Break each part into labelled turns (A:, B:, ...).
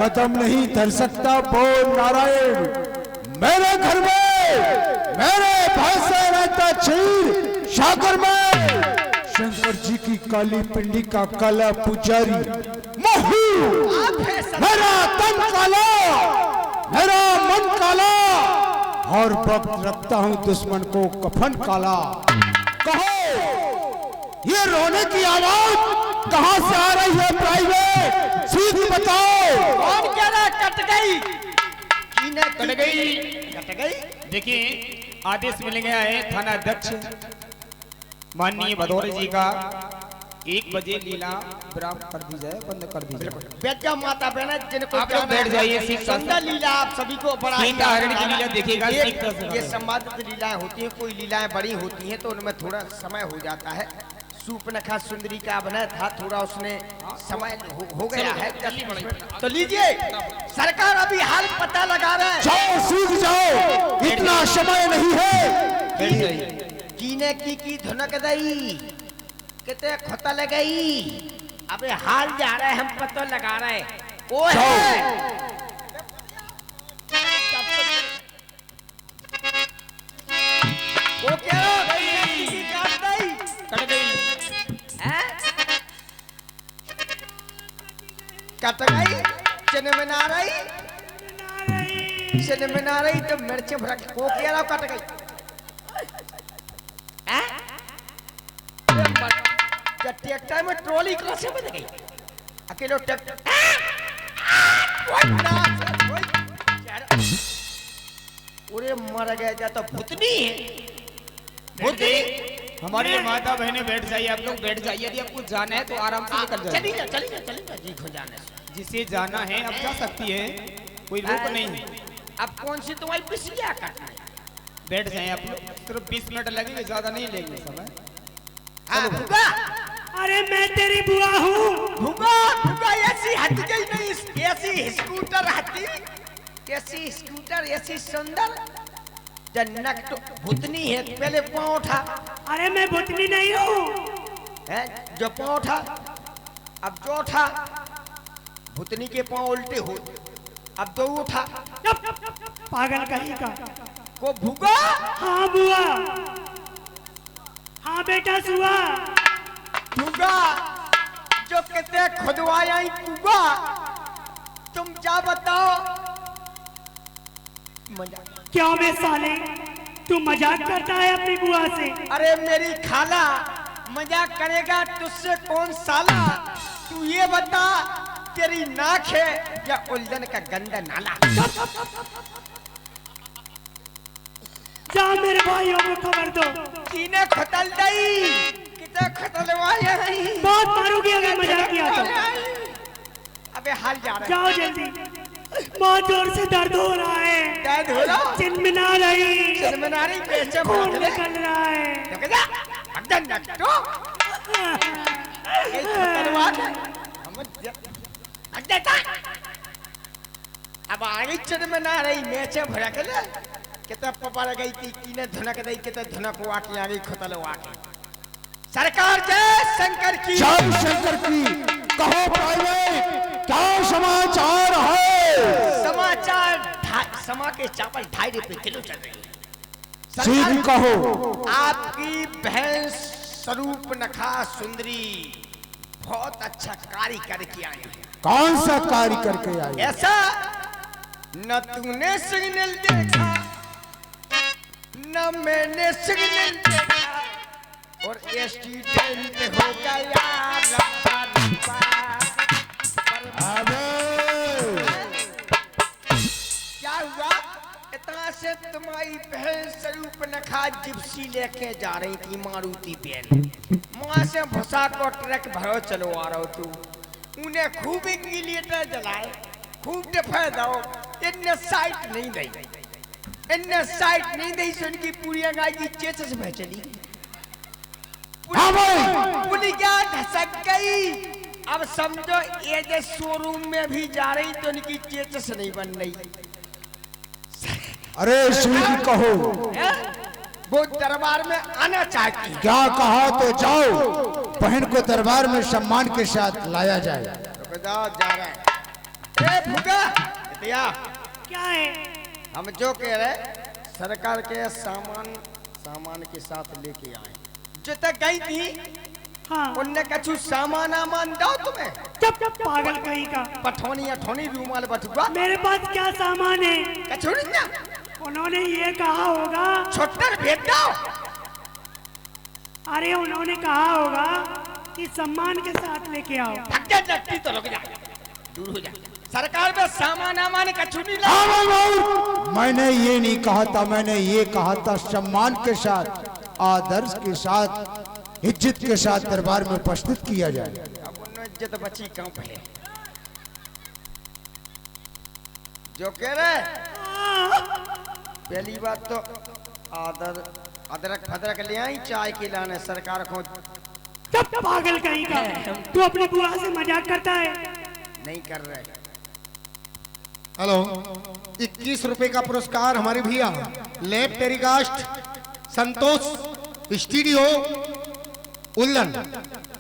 A: कदम नहीं धर सकता। बोल नारायण। मेरे घर में मेरे भाई से रहता क्षीर सागर में शंकर जी की काली पिंडी का काला पुजारी महू। मेरा तन काला, मेरा मन काला, और वक्त रखता हूं दुश्मन को कफन काला। कहो ये रोने की आवाज कहां से आ रही है प्राइवेट? सीधी बताओ।
B: कौन कह रहा कट गई?
C: कट गई।
B: कट गई।
C: देखिए आदेश मिल गया है थाना अध्यक्ष माननीय भदौरे जी का 1 बजे लीला विराम कर दी जाए, बंद कर दी जाए।
B: बेटा माता बहन जिनको
C: आप लोग बैठ जाइए। सीख
B: सुंदर लीला आप सभी को बड़ा
C: सीता हरण की लीला देखिएगा।
B: ये संवादित लीलाएं होती हैं, कोई लीलाएं बड़ी होती हैं तो उनमें थोड़ा समय हो जाता है। सूर्पनखा सुंदरी का अभिनय था, थोड़ा उसने समय हो गया है। तो लीजिए सरकार अभी हाल पता लगा रहे हैं।
A: जाओ सीख जाओ, इतना समय नहीं है।
B: कीने की धुनक दई कितने खता लगई। अबे हाल जा रहे हम पता लगा रहे। वो है वो क्या
C: कट गई।
B: कट गई। चिनमना रही चिनमना रही तो मिर्च भरक को क्या कट गई। ट्रैक्टर में ट्रॉली कहां से बन गई? अकेले ट्रैक्टर पूरे मर गए जा तो भूतनी है। भूतनी
C: हमारी माता बहनें बैठ जाइए, आप लोग बैठ जाइए। यदि आपको जाना है तो आराम से निकल जाइए।
B: चलिए जी खो जाने
C: जिसे जाना है अब जा सकती है, कोई रोक नहीं है।
B: अब कौन सी तुम्हारी पिछलिया काटना है?
C: बैठ जाए आप लोग, सिर्फ 20 मिनट लगेंगे, ज्यादा नहीं लेंगे समय।
B: भूगा।
D: अरे मैं तेरी बुआ हूँ।
B: भूगा ऐसी हट गई नहीं, ऐसी स्कूटर हटी, ऐसी स्कूटर ऐसी सुंदर जनक तो भूतनी है। पहले पाँव उठा।
D: अरे मैं भूतनी नहीं हूँ।
B: जो पाँव उठा, अब जो उठा भूतनी के पाँव उल्टे हो, अब दो उठा।
D: पागल कहीं का।
B: को भूगा।
D: हाँ बुआ, हाँ बेटा सुआ।
B: भूगा जो कहते खुदवाया ही कुआ। तुम जा बताओ। मजाक
D: क्यों मैं साले, तू मजाक करता है अपनी बुआ से?
B: अरे मेरी खाला, मजाक करेगा तुझसे कौन साला? तू ये बता तेरी नाक है या उलझन का गंदा नाला?
D: जा मेरे भाइयों को खबर दो।
B: कीने खतल दई कितना खतलवाया है।
D: बहुत मारूंगी अगर मजाक किया तो।
B: अबे हाल जा रहा है।
D: जाओ जल्दी, बहुत जोर से दर्द हो रहा है।
B: दर्द हो रहा?
D: चिनमिना रही,
B: चिनमिना रही, पेचे
D: खून निकल रहा है।
B: देखो जा, अगन नक्टो। ये खतलवा है। हम अगता। अब आगे चिनमिना रही, मेचे भड़क ले। कितना पपा गई थी कीने धुनक दई, कितना धुनक हुआ कि आगे खतलवा के। सरकार जय शंकर की।
A: जय शंकर की। कहो प्राइवेट क्या समाचार है?
B: समाचार समा के चावल 2.5 रुपए किलो चल रही है।
A: सीधी कहो।
B: आपकी बहन स्वरूपनखा सुंदरी बहुत अच्छा कार्य करके आई है।
A: कौन सा कार्य करके आई?
B: ऐसा न तूने सिग्नल देखा न मैंने सिग्नल देखा और एक्सीडेंट हो गया। रब्बा रब्बा। क्या हुआ? इतना से तुम्हारी बहन स्वरूपनखा जिप्सी लेके जा रही थी मारुति वैन। वहां से भुसा को ट्रक भरो चलो आ रहा हो तू। उन्हें खूब इंगिलेटर जलाए, खूब डिफे दो। इन्हें साइट नहीं दी, इन्हें साइट नहीं दी। सुन की पूरी अंगाई की चेचस में चली। पुलिस क्या धसक गई। अब समझो ये जो शोरूम में भी जा रही तो उनकी चेचस नहीं बन रही।
A: अरे सीधी कहो।
B: वो दरबार में आना चाहती है।
A: क्या कहा तो जाओ, बहन को दरबार में सम्मान के साथ लाया जाए।
B: जा रहा है। ए भूगा इतिया
D: क्या है?
B: हम जो कह रहे सरकार के सामान के साथ लेके आए जो तक गई थी
D: हाँ।
B: उनने कछु सामान आमान दो तुम्हें
D: चुप पागल कहीं का।
B: पठौनी अठौनी रूमाल बटुआ
D: मेरे पास क्या सामान है?
B: कछु नहीं ना
D: उन्होंने ये कहा होगा।
B: छोटर भेज दो।
D: अरे उन्होंने कहा होगा कि सम्मान के साथ लेके आओ।
B: भाग जा जल्दी तो रुक जा दूर हो जा सरकार में सामान आमान कछु नहीं ला।
A: हाँ भाई, मैंने ये नहीं कहा था, मैंने ये कहा था सम्मान के साथ, आदर्श के साथ, इज्जत के साथ दरबार में उपस्थित किया जाए।
B: अब उन्हें इज्जत बची कहाँ पे है जो कह रहे पहली बात तो अदरक फदरक ले आई चाय के लाने सरकार को
D: चुप पागल कहीं का। तू अपनी बुआ से मजाक करता है?
B: नहीं कर रहे।
E: हेलो, 21 रुपए का पुरस्कार हमारे भैया लैब टेलीकास्ट संतोष स्टूडियो उल्लन,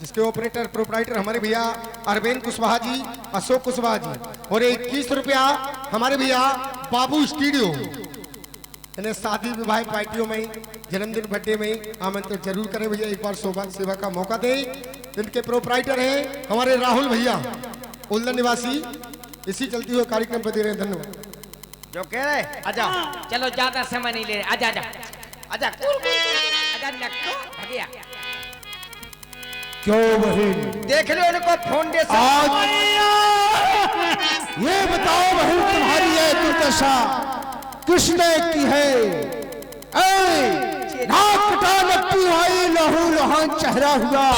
E: जिसके ऑपरेटर प्रोपराइटर हमारे भैया अरविंद कुशवाहा जी, अशोक कुशवाहा जी, और 21 रुपया हमारे भैया बाबू स्टूडियो। इन्हें शादी विवाह पार्टियों में, जन्मदिन बर्थडे में आमंत्रित जरूर करें भैया, एक बार सेवा का मौका दें। जिनके प्रोपराइटर हैं हमारे राहुल भैया उल्लन निवासी, इसी चलती हुए कार्यक्रम पर दे रहे हैं धन्यवाद।
B: जो कह रहे आजा चलो ज्यादा समय नहीं ले रहे आजा आजा आजा आजा नक्को भगिया
A: क्यों बहन?
B: देख लो इनको फाउंडेशन
A: आज ये बताओ बहन, तुम्हारी ये दुर्दशा किसने की है? नाक कटा नक्की भाई लहू लुहान चेहरा हुआ,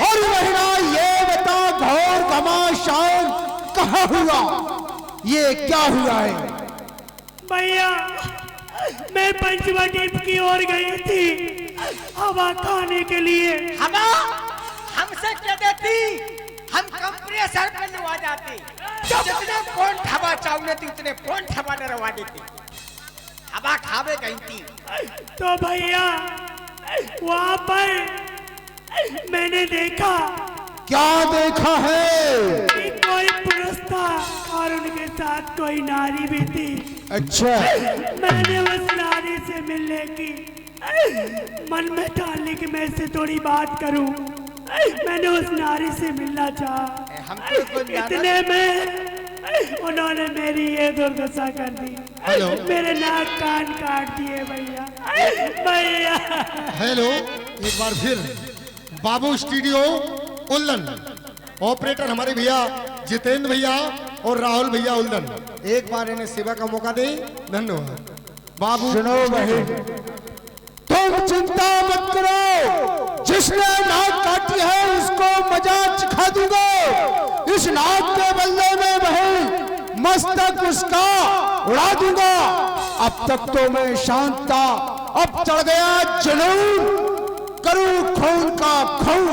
A: और महीना ये बता घोर घमासान कहाँ हुआ? ये क्या हुआ है?
D: भैया मैं पंचवटी की ओर गई थी हवा खाने के लिए।
B: हवा हमसे क्या देती? हम कंप्रेसर पे लगा जाते। जितने पॉइंट हवा चाहिए थी उतने पॉइंट हवा डरवा देती। हवा खावे गई थी।
D: तो भैया वहां पर मैंने देखा।
A: क्या देखा है?
D: कि कोई पुरुष था और उनके साथ कोई नारी भी थी।
A: अच्छा,
D: मैंने उस नारी से मिलने की मन में डालने की मैं इससे थोड़ी बात करूं। मैंने उस नारी से मिलना चाहा,
B: हम तो
D: इतने में उन्होंने मेरी ये दुर्दशा कर दी।
E: हेलो,
D: मेरे नाक कान काट दिए भैया। भैया
E: हेलो, एक बार फिर बाबू स्टूडियो उल्लन, ऑपरेटर हमारे भैया जितेंद्र भैया और राहुल भैया उल्लन, एक बार इन्हें सेवा का मौका दें। धन्यवाद। बाबू
A: सुनो बहन, तुम चिंता मत करो, जिसने नाक काटी है उसको मजा चिखा दूंगा। इस नाक के बदले में बहन मस्तक उसका उड़ा दूंगा। अब तक तो मैं शांत था, अब चढ़ गया जुनून, करूं खून का खून,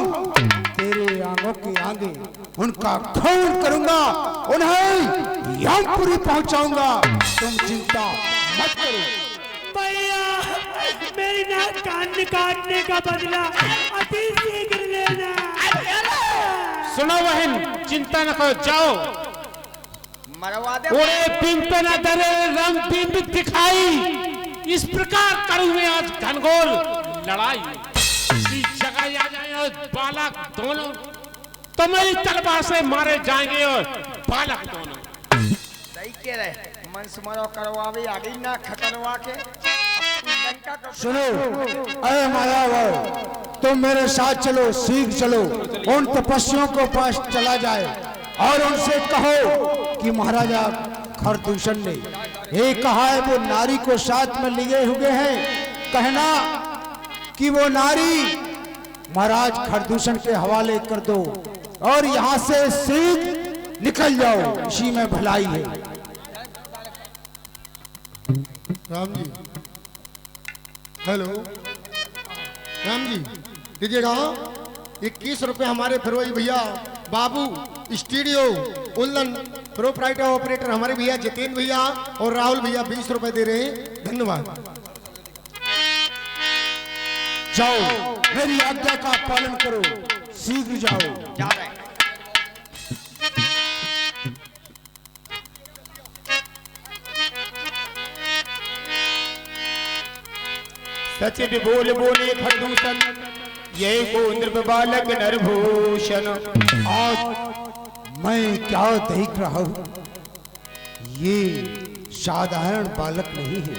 A: तेरे आंखों के आगे उनका खून करूंगा, उन्हें यमपुरी पहुंचाऊंगा। तुम चिंता मत करो।
D: भैया मेरी नाक कान काटने का बदला अति शीघ्र लेना।
C: सुनो बहन, चिंता न करो, जाओ।
B: मरवा दे।
C: ओरे बिंब पे न डरे, रंग बिंब दिखाई। इस प्रकार करूं मैं आज घनघोर लड़ाई। इसी जगह आ जाए और बालक दोनों तो मेरी तलवार से मारे जाएंगे, और बालक दोनों।
B: सही कह रहे, मन से मरो करवावे आगे ना खतरवा के लंका को
A: सुनो, अरे मायावर, तुम मेरे साथ चलो, सीख चलो। उन तपस्वियों को पास चला जाए और उनसे कहो कि महाराजा खरदूषण ने ये कहा है, वो नारी को साथ में लिए हुए हैं। कहना कि वो नारी महाराज खरदूषण के हवाले कर दो और यहाँ से सीख निकल जाओ, इसी में भलाई है।
E: राम जी, हेलो राम जी, दीजिएगा 21 रुपए हमारे फिरोजी भैया बाबू स्टूडियो उल्लन, प्रोपराइटर ऑपरेटर हमारे भैया जितेंद्र भैया और राहुल भैया 20 रुपए दे रहे हैं। धन्यवाद।
A: जाओ, मेरी आज्ञा का पालन करो, शीघ्र जाओ।
B: जा रहे।
F: सचिव बोल बोले खरदूषण ये को नृप बालक नरभूषण।
A: आज मैं क्या देख रहा हूं, ये साधारण बालक नहीं है।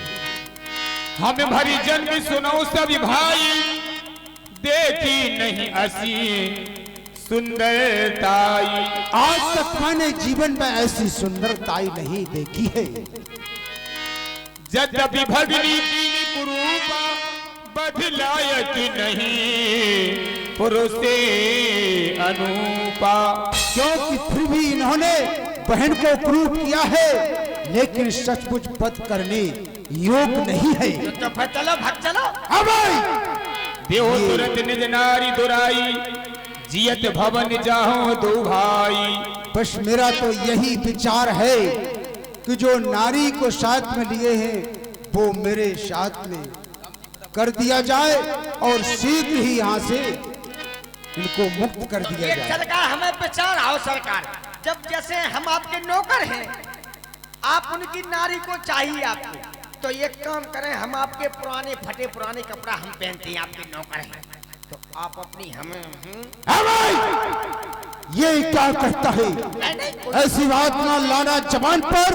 F: हम भरी जन्म सुनो सभी भाई, देखी नहीं असी सुंदरताई।
A: आज तक मैंने जीवन में ऐसी सुंदरताई नहीं देखी है।
F: यद्यपि भगनी की कुरूपा बदलायक नहीं पुरुष से अनुपा।
A: क्योंकि फिर भी इन्होंने बहन को क्रूप किया है, लेकिन सचमुच वध करने योग नहीं है।
B: तो फिर चलो भाग चलो।
A: हाँ भाई,
F: देहो तुरंत निज नारी दुराई, जियत भवन जाहो दो भाई।
A: बस मेरा तो यही विचार है कि जो नारी को साथ में लिए हैं वो मेरे साथ में कर दिया जाए और शीघ्र ही यहाँ से इनको मुक्त कर दिया
B: ये
A: जाए।
B: सरकार हमें विचार आओ सरकार, जब जैसे हम आपके नौकर हैं, आप उनकी नारी को चाहिए आपको, तो एक काम करें, हम आपके पुराने फटे पुराने कपड़ा हम पहनते हैं, आपके नौकर हैं, तो आप अपनी हमें
A: हाँ भाई, ये क्या कहता है?
B: नहीं,
A: ऐसी बात ना लाना जबान पर।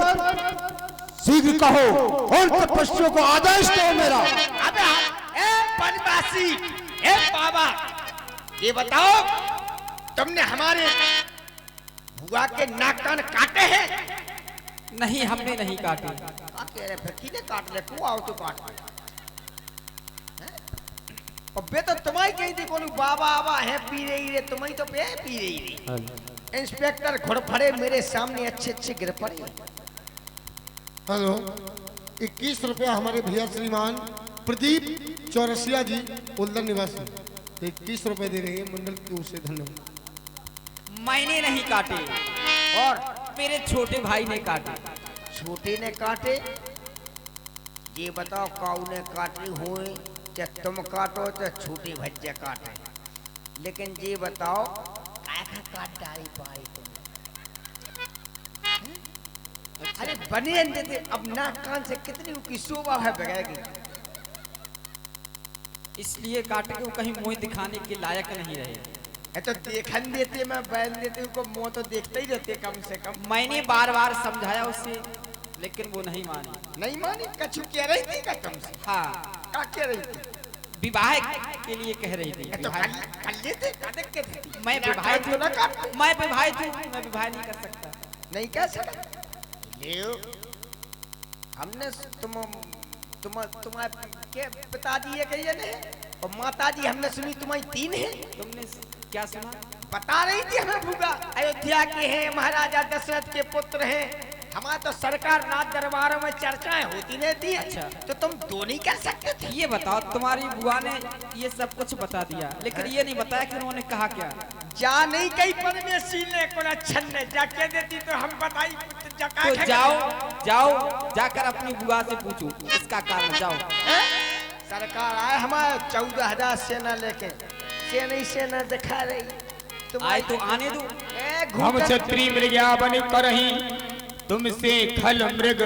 A: शीघ्र कहो उन तपस्वियों को आदेश दो मेरा।
B: अबे ए बनवासी, ए बाबा, ये बताओ तुमने हमारे बुआ के नाक कान काटे हैं?
G: नहीं, हमने नहीं काटे।
B: काटे रे, फिर किने काट ले? तू आओ तो काट ले। अबे तो तुम्हारी कहीं थी कोई बाबा आबा है पी रही रे, तुम्हारी तो पे पी रही रे। इंस्पेक्टर घुड़फड़े मेरे सामने अच्छे अच्छे गिर पड़े।
E: हेलो, 21 रुपया हमारे भैया श्रीमान प्रदीप चौरसिया जी उल्लन निवासी 21 रुपए दे रहे हैं मंडल की ओर से, धन्यवाद।
G: मैंने नहीं काटे
B: और
G: मेरे छोटे भाई ने काटे।
B: छोटे ने काटे? ये बताओ काऊ ने काटे हुए, चाहे तुम काटो चाहे छोटे भज्जे काटे, लेकिन ये बताओ काय का काट डाली पाई तुम? अरे बने देते, अब नाक कान से कितनी उसकी शोभा है बगैगी।
G: इसलिए काटे कि वो कहीं मुंह दिखाने के लायक नहीं रहे।
B: तो देखन देते, मैं बैल देते उनको मुंह तो देखते ही रहते कम से कम।
G: मैंने बार बार समझाया उसे, लेकिन वो नहीं मानी।
B: नहीं मानी? कछु कह रही थी का तुमसे?
G: हाँ,
B: क्या कह रही थी?
G: विवाह के लिए कह रही थी।
B: तो कर लेते, कर के देती।
G: मैं विवाहित
B: तो ना काट,
G: मैं विवाहित हूँ, मैं विवाह नहीं कर सकता।
B: नहीं कह सकता। लियो, हमने तुम्हारे के पिताजी ये कहिए नहीं, और माताजी हमने सुनी तुम्हारी 3 है।
G: तुमने क्या सुना?
B: बता रही थी हमें भूगा अयोध्या के हैं, महाराजा दशरथ के पुत्र हैं। हमारा तो सरकार नाथ दरबारों में चर्चाएं होती रहती है।
G: अच्छा।
B: तो तुम दो नहीं कर सकते थे?
G: ये बताओ, तुम्हारी बुआ ने ये सब कुछ बता दिया, लेकिन ये नहीं बताया कि उन्होंने कहा क्या।
B: जा नहीं कहीं पर में सीने को न छन्ने जाके देती तो हम बताई
G: तो जाओ जाकर अपनी बुआ से पूछो इसका कारण। जाओ।
B: सरकार आए हमारे 14,000 सेना लेके, सेना दिखा रही।
G: आए तो आने दो।
F: हम क्षत्रिय मृग्या बन करही, तुमसे खल मृग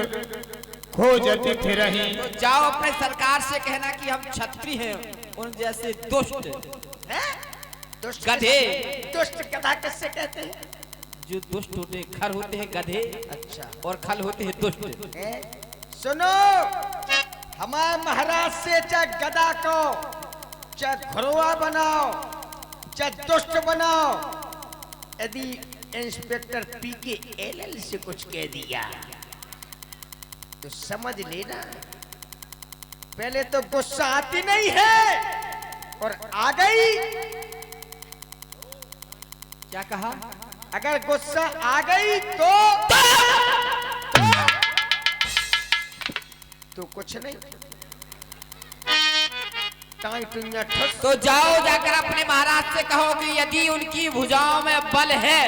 F: खोजत फिरही।
G: तो जाओ अपने सरकार से कहना कि हम क्षत्रिय हैं, उन जैसे दुष्ट
B: दुष्ट
G: गधे।
B: दुष्ट गधा किससे कहते हैं?
G: जो दुष्ट होते हैं खर होते हैं गधे,
B: अच्छा,
G: और खल होते हैं दुष्ट।
B: सुनो, हमारे महाराज से चाहे गधा को चाहे घुरवा बनाओ चाहे दुष्ट बनाओ, यदि इंस्पेक्टर पीके एलएल से कुछ कह दिया तो समझ लेना पहले तो गुस्सा आती नहीं है, और आ गई।
G: क्या कहा?
B: अगर गुस्सा आ गई तो कुछ नहीं।
G: तो जाओ जाकर अपने महाराज से कहो कि यदि उनकी भुजाओं में बल है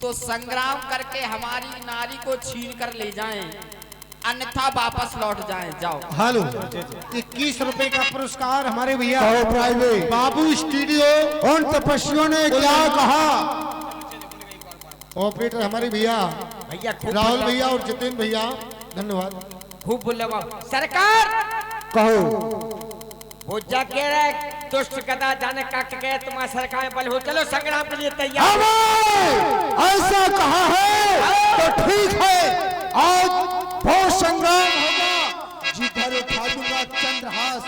G: तो संग्राम करके हमारी नारी को छीन कर ले जाएं, अन्यथा वापस लौट जाएं। जाओ।
E: हेलो, 21 रुपए का पुरस्कार हमारे भैया
A: कहो प्राइवेट
E: बाबू स्टूडियो
A: उन तपस्वियों ने क्या कहा?
E: ऑपरेटर हमारे भैया
B: भैया
E: राहुल भैया और जितेंद्र भैया, धन्यवाद।
G: खूब बोले बाबू।
B: सरकार
A: कहो।
B: वो जाके रे दुष्ट गदा जाने काट के तुम्हारा सरकार में बल हो, चलो संग्राम के लिए तैयार।
A: ऐसा कहा है तो ठीक है, आज वो संग्राम होगा जिधर उठा दूंगा चंद्रहास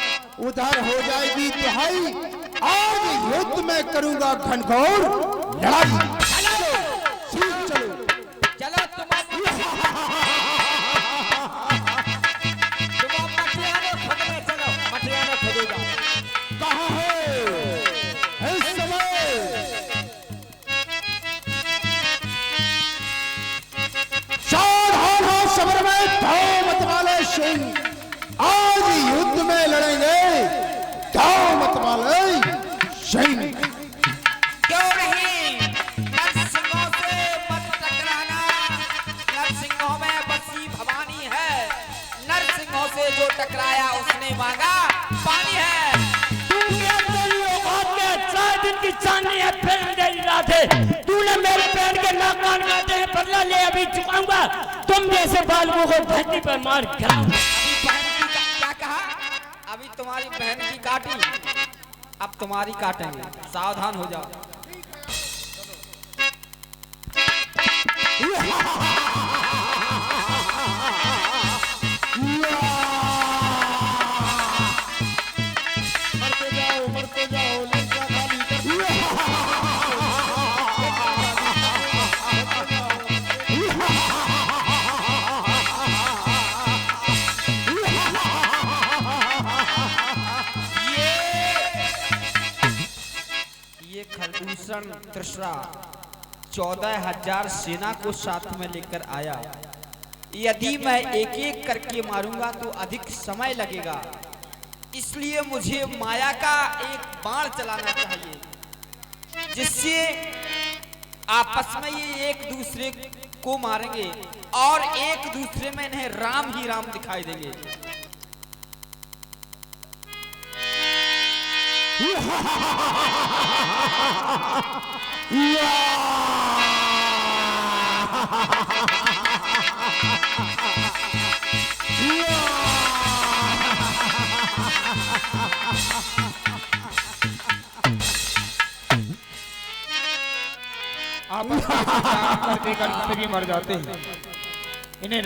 A: उधर हो जाएगी दुहाई। आज युद्ध में करूंगा घनघोर लड़ाई। चलो
B: चलो तुम मटियाने खोदने चलो, मटियाने खोदेगा।
A: कहाँ है इस समय? सावधान हो समर में दो मत वाले सिंह, आज युद्ध में लड़ेंगे दो मत वाले सिंह।
G: क्यों नहीं, नरसिंहों से मत टकराना। नरसिंहों में बसी भवानी है। नरसिंहों से जो टकराया उसने मांगा पानी है।
D: की चांदनी है फिर अंधेरी रात है। तूने मेरे पैर के नाक कान काटे हैं, बदला ले अभी चुकाऊंगा। तुम जैसे बालकों को धरती पर मार गिराऊं।
G: अभी बहन की क्या कहा? अभी तुम्हारी बहन की काटी, अब तुम्हारी काटेंगे, सावधान हो जाओ।
A: मरते जाओ लंका खाली
G: ये खरदूषण त्रिशरा 14,000 सेना को साथ में लेकर आया। यदि मैं एक एक करके मारूंगा तो अधिक समय लगेगा, इसलिए मुझे माया का एक बाण चलाना चाहिए जिससे आपस में ये एक दूसरे को मारेंगे और एक दूसरे में इन्हें राम ही राम दिखाई देंगे।
F: आपस में करते करते भी मर जाते हैं। इन्हें